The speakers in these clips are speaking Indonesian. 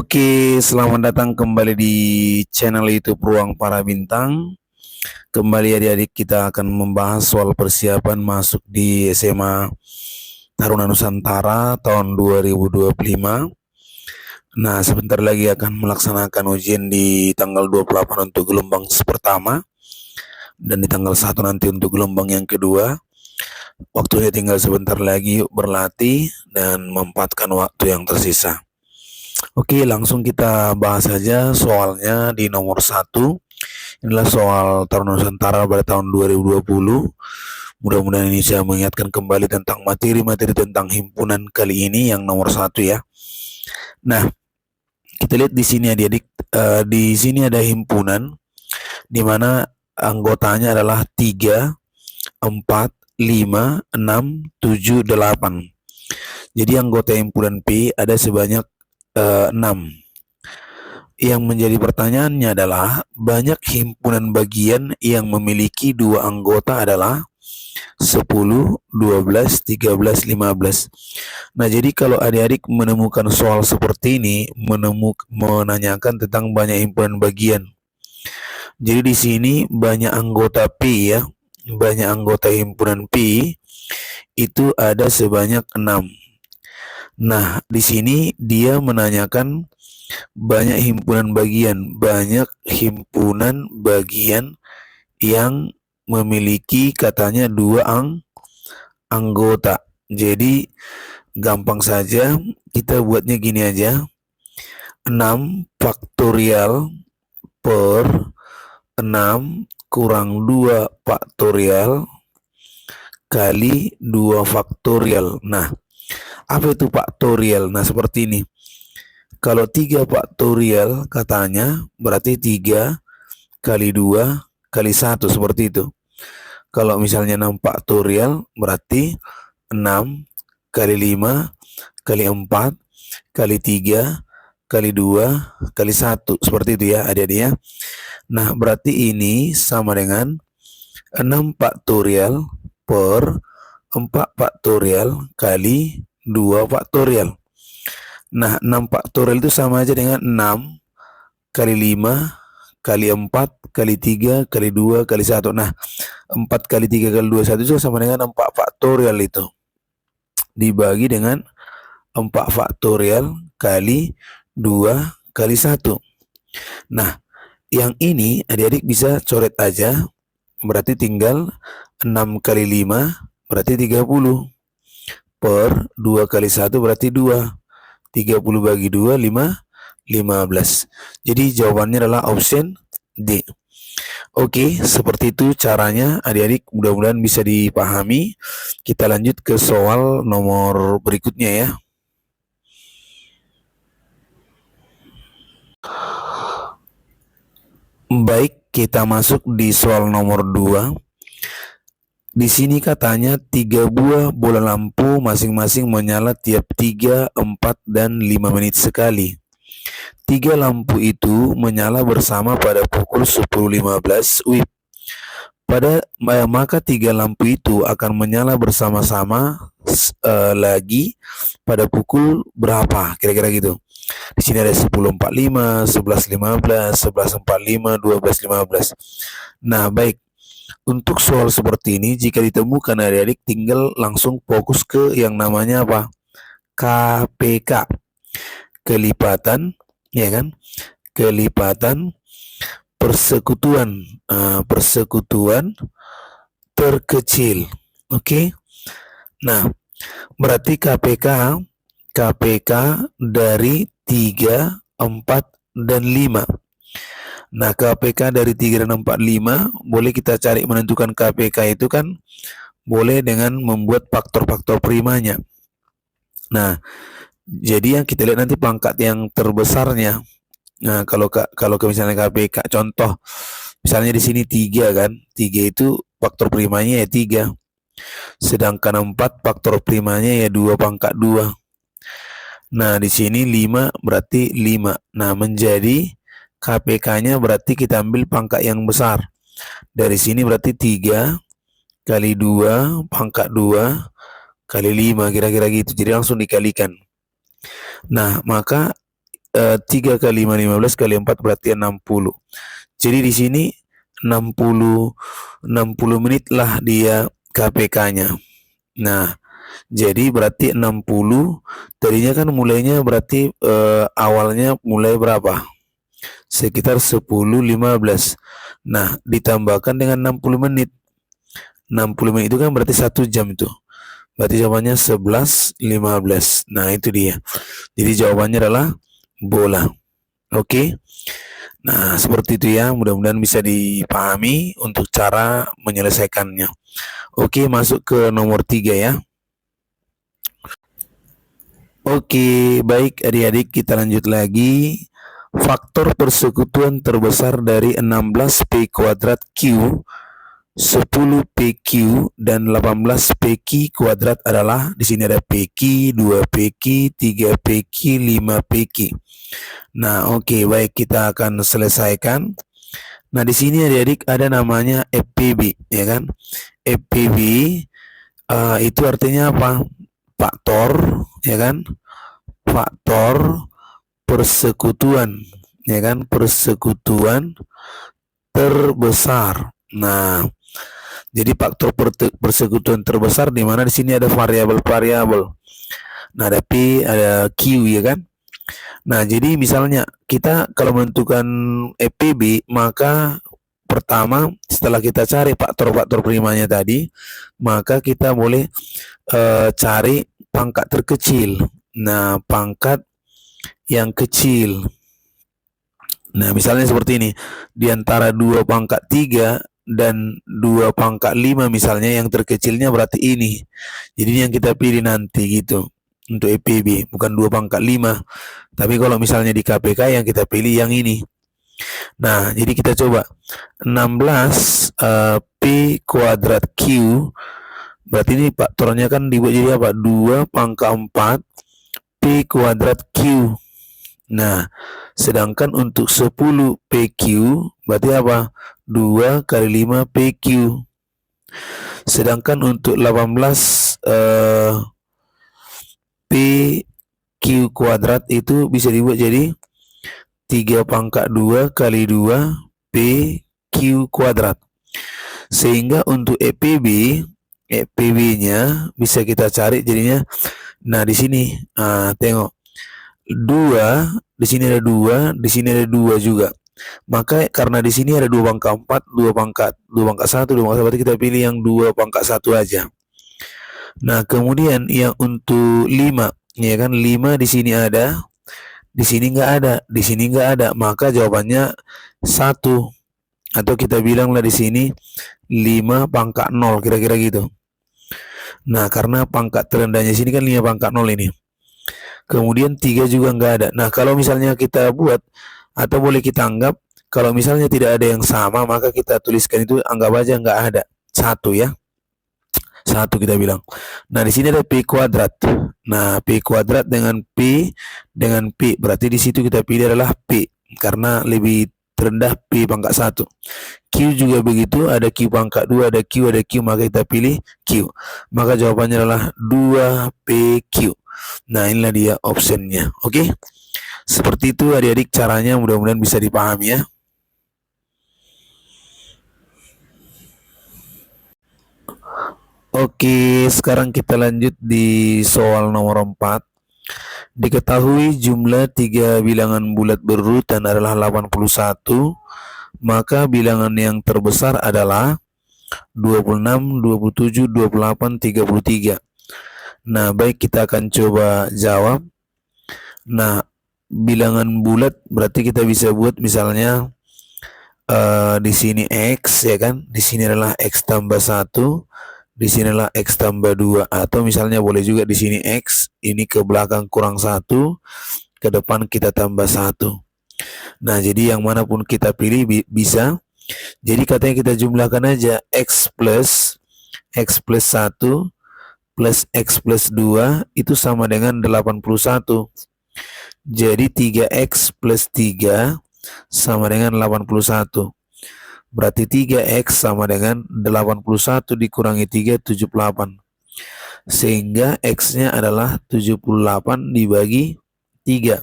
Oke, selamat datang kembali di channel YouTube Ruang Para Bintang. Kembali adik-adik kita akan membahas soal persiapan masuk di SMA Taruna Nusantara tahun 2025. Nah, sebentar lagi akan melaksanakan ujian di tanggal 28 untuk gelombang pertama dan di tanggal 1 nanti untuk gelombang yang kedua. Waktunya tinggal sebentar lagi, yuk berlatih dan memanfaatkan waktu yang tersisa. Oke, langsung kita bahas saja soalnya di nomor 1. Inilah soal Taruna Nusantara pada tahun 2020. Mudah-mudahan ini bisa mengingatkan kembali tentang materi-materi tentang himpunan kali ini yang nomor 1 ya. Nah, kita lihat di sini adik-adik, di sini ada himpunan di mana anggotanya adalah 3, 4, 5, 6, 7, 8. Jadi anggota himpunan P ada sebanyak 6. Yang menjadi pertanyaannya adalah banyak himpunan bagian yang memiliki 2 anggota adalah 10, 12, 13, 15. Nah, jadi kalau adik-adik menemukan soal seperti ini, menanyakan tentang banyak himpunan bagian. Jadi di sini banyak anggota P ya, banyak anggota himpunan P itu ada sebanyak 6. Nah, di sini dia menanyakan banyak himpunan bagian yang memiliki katanya 2 anggota. Jadi gampang saja kita buatnya gini aja. 6 faktorial per 6 kurang 2 faktorial kali 2 faktorial. Nah, apa itu faktorial? Nah, seperti ini. Kalau 3 faktorial katanya berarti 3 kali 2 kali 1 seperti itu. Kalau misalnya 6 faktorial berarti 6 kali 5 kali 4 kali 3 kali 2 kali 1 seperti itu ya adik-adik ya. Nah, berarti ini sama dengan 6 faktorial per 4 faktorial kali 2 faktorial. Nah, 6 faktorial itu sama aja dengan 6 kali 5 kali 4 kali 3 kali 2 kali 1. Nah, 4 kali 3 kali 2 1 itu sama dengan 4 faktorial itu. Dibagi dengan 4 faktorial kali 2 kali 1. Nah, yang ini adik-adik bisa coret aja. Berarti tinggal 6 kali 5 berarti 30 per 2 kali 1 berarti 2. 30 bagi 2, 15. Jadi jawabannya adalah option D. Oke, seperti itu caranya adik-adik, mudah-mudahan bisa dipahami. Kita lanjut ke soal nomor berikutnya ya. Baik, kita masuk di soal nomor 2. Di sini katanya 3 buah bola lampu masing-masing menyala tiap 3, 4, dan 5 menit sekali. 3 lampu itu menyala bersama pada pukul 10.15 WIB. Maka 3 lampu itu akan menyala bersama-sama lagi pada pukul berapa? Kira-kira gitu. Di sini ada 10.45, 11.15, 11.45, 12.15. Nah, baik. Untuk soal seperti ini, jika ditemukan adik-adik tinggal langsung fokus ke yang namanya apa? KPK. Kelipatan, ya kan? Kelipatan persekutuan, persekutuan terkecil. Oke. Nah, berarti KPK dari 3, 4, dan 5. Nah, KPK dari 3 dan 4, 5 boleh kita cari menentukan KPK itu kan boleh dengan membuat faktor-faktor primanya. Nah, jadi yang kita lihat nanti pangkat yang terbesarnya. Nah, kalau misalnya KPK contoh misalnya di sini 3 kan. 3 itu faktor primanya ya 3. Sedangkan 4 faktor primanya ya 2 pangkat 2. Nah, di sini 5 berarti 5. Nah, menjadi KPK-nya berarti kita ambil pangkat yang besar. Dari sini berarti 3 kali 2 pangkat 2 kali 5 kira-kira gitu. Jadi langsung dikalikan. Nah, maka 3 kali 5 15 kali 4 berarti 60. Jadi di sini 60 menit lah dia KPK-nya. Nah, jadi berarti 60 tadinya kan mulainya berarti awalnya mulai berapa? Sekitar 10.15. Nah, ditambahkan dengan 60 menit. 60 menit itu kan berarti 1 jam itu. Berarti jawabannya 11.15. Nah, itu dia. Jadi jawabannya adalah bola. Oke. Nah, seperti itu ya. Mudah-mudahan bisa dipahami untuk cara menyelesaikannya. Oke, masuk ke nomor 3 ya. Oke, baik adik-adik, kita lanjut lagi. Faktor persekutuan terbesar dari 16P kuadrat Q, 10PQ, dan 18PQ kuadrat adalah, di sini ada PQ, 2PQ, 3PQ, 5PQ. Nah, oke, baik, kita akan selesaikan. Nah, di sini adik-adik ada namanya FPB, ya kan? FPB itu artinya apa? Faktor, ya kan? Faktor persekutuan, ya kan? Persekutuan terbesar. Nah, jadi faktor persekutuan terbesar di mana di sini ada variabel-variabel. Nah, ada P, ada Q, ya kan? Nah, jadi misalnya kita kalau menentukan FPB, maka pertama setelah kita cari faktor-faktor primanya tadi, maka kita boleh cari pangkat terkecil. Nah, pangkat yang kecil. Nah, misalnya seperti ini. Di antara 2 pangkat 3 dan 2 pangkat 5 misalnya, yang terkecilnya berarti ini. Jadi ini yang kita pilih nanti gitu. Untuk EPB, bukan 2 pangkat 5. Tapi kalau misalnya di KPK yang kita pilih yang ini. Nah, jadi kita coba. 16 P kuadrat Q. Berarti ini faktornya kan dibuat jadi apa? 2 pangkat 4 P kuadrat Q. Nah, sedangkan untuk 10 PQ berarti apa? 2 kali 5 PQ. Sedangkan untuk 18 PQ kuadrat itu bisa dibuat jadi 3 pangkat 2 kali 2 PQ kuadrat. Sehingga untuk EPB-nya bisa kita cari jadinya. Nah, di sini tengok. 2, di sini ada 2, di sini ada 2 juga. Maka karena di sini ada 2 pangkat 4, 2 pangkat 1, 2 pangkat 1, berarti kita pilih yang 2 pangkat 1 aja. Nah, kemudian yang untuk 5, ya kan, 5 di sini ada, di sini enggak ada, di sini enggak ada, maka jawabannya 1. Atau kita bilanglah di sini 5 pangkat 0, kira-kira gitu. Nah, karena pangkat terendahnya sini kan 5 pangkat 0 ini. Kemudian 3 juga enggak ada. Nah, kalau misalnya kita buat, atau boleh kita anggap, kalau misalnya tidak ada yang sama, maka kita tuliskan itu, anggap aja enggak ada. 1 ya. 1 kita bilang. Nah, di sini ada P kuadrat. Nah, P kuadrat dengan P, berarti di situ kita pilih adalah P, karena lebih terendah P pangkat 1. Q juga begitu, ada Q pangkat 2, ada Q, maka kita pilih Q. Maka jawabannya adalah 2PQ. Nah, inilah dia optionnya. Oke. Seperti itu adik-adik caranya, mudah-mudahan bisa dipahami ya. Oke, sekarang kita lanjut di soal nomor 4. Diketahui jumlah 3 bilangan bulat berurutan adalah 81, maka bilangan yang terbesar adalah 26, 27, 28, 33. Nah, baik, kita akan coba jawab. Nah, bilangan bulat berarti kita bisa buat misalnya di sini X, ya kan? Di sini adalah X tambah 1, di sini adalah X tambah 2, atau misalnya boleh juga di sini X, ini ke belakang kurang 1, ke depan kita tambah 1. Nah, jadi yang manapun kita pilih bisa. Jadi katanya kita jumlahkan aja X plus 1 plus X plus 2 itu sama dengan 81. Jadi 3X plus 3 sama dengan 81. Berarti 3X sama dengan 81 dikurangi 3, 78. Sehingga X-nya adalah 78 dibagi 3.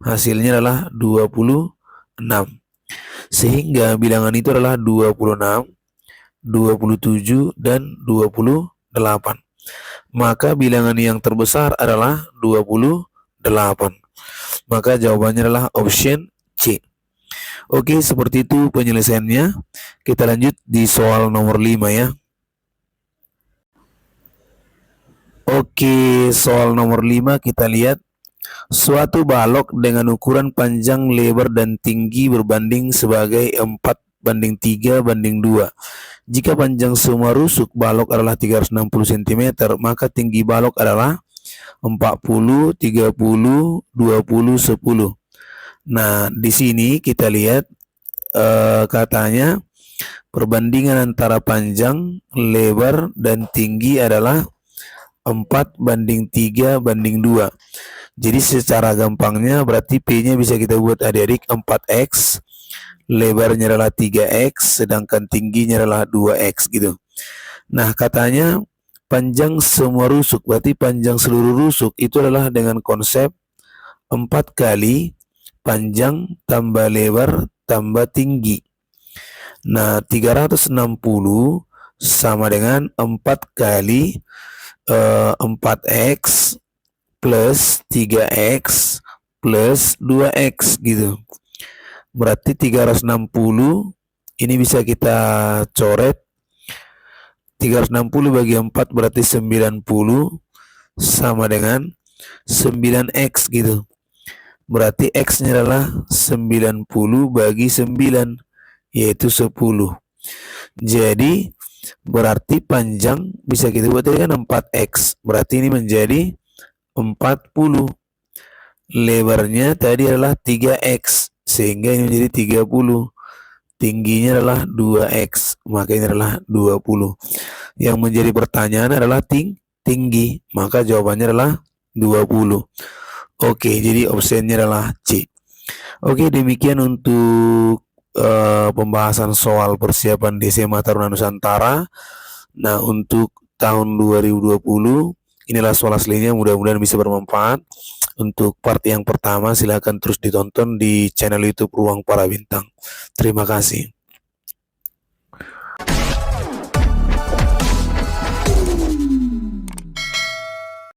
hasilnya adalah 26. Sehingga bilangan itu adalah 26, 27, dan 28. Maka bilangan yang terbesar adalah 28. Maka jawabannya adalah option C. Oke, seperti itu penyelesaiannya. Kita lanjut di soal nomor 5 ya. Oke, soal nomor 5 kita lihat. Suatu balok dengan ukuran panjang, lebar, dan tinggi berbanding sebagai 4:3:2. Jika panjang semua rusuk balok adalah 360 cm, maka tinggi balok adalah 40, 30, 20, 10. Nah, di sini kita lihat katanya perbandingan antara panjang, lebar, dan tinggi adalah 4:3:2. Jadi secara gampangnya berarti P-nya bisa kita buat adik-adik 4x, lebarnya adalah 3x, sedangkan tingginya adalah 2x gitu. Nah, katanya panjang semua rusuk, berarti panjang seluruh rusuk itu adalah dengan konsep 4 kali panjang tambah lebar tambah tinggi. Nah, 360 sama dengan 4 kali 4x plus 3x plus 2x gitu. Berarti 360 ini bisa kita coret. 360 bagi 4 berarti 90 sama dengan 9x gitu. Berarti x-nya adalah 90 bagi 9, yaitu 10. Jadi berarti panjang bisa kita buat kan 4x. Berarti ini menjadi 40. Lebarnya tadi adalah 3x, sehingga ini menjadi 30. Tingginya adalah 2x, maka ini adalah 20. Yang menjadi pertanyaan adalah tinggi, maka jawabannya adalah 20. Oke, jadi opsinya adalah C. Oke, demikian untuk pembahasan soal persiapan SMA Taruna Nusantara. Nah, untuk tahun 2020 inilah soal aslinya, mudah-mudahan bisa bermanfaat. Untuk part yang pertama silahkan terus ditonton di channel YouTube Ruang Para Bintang. Terima kasih.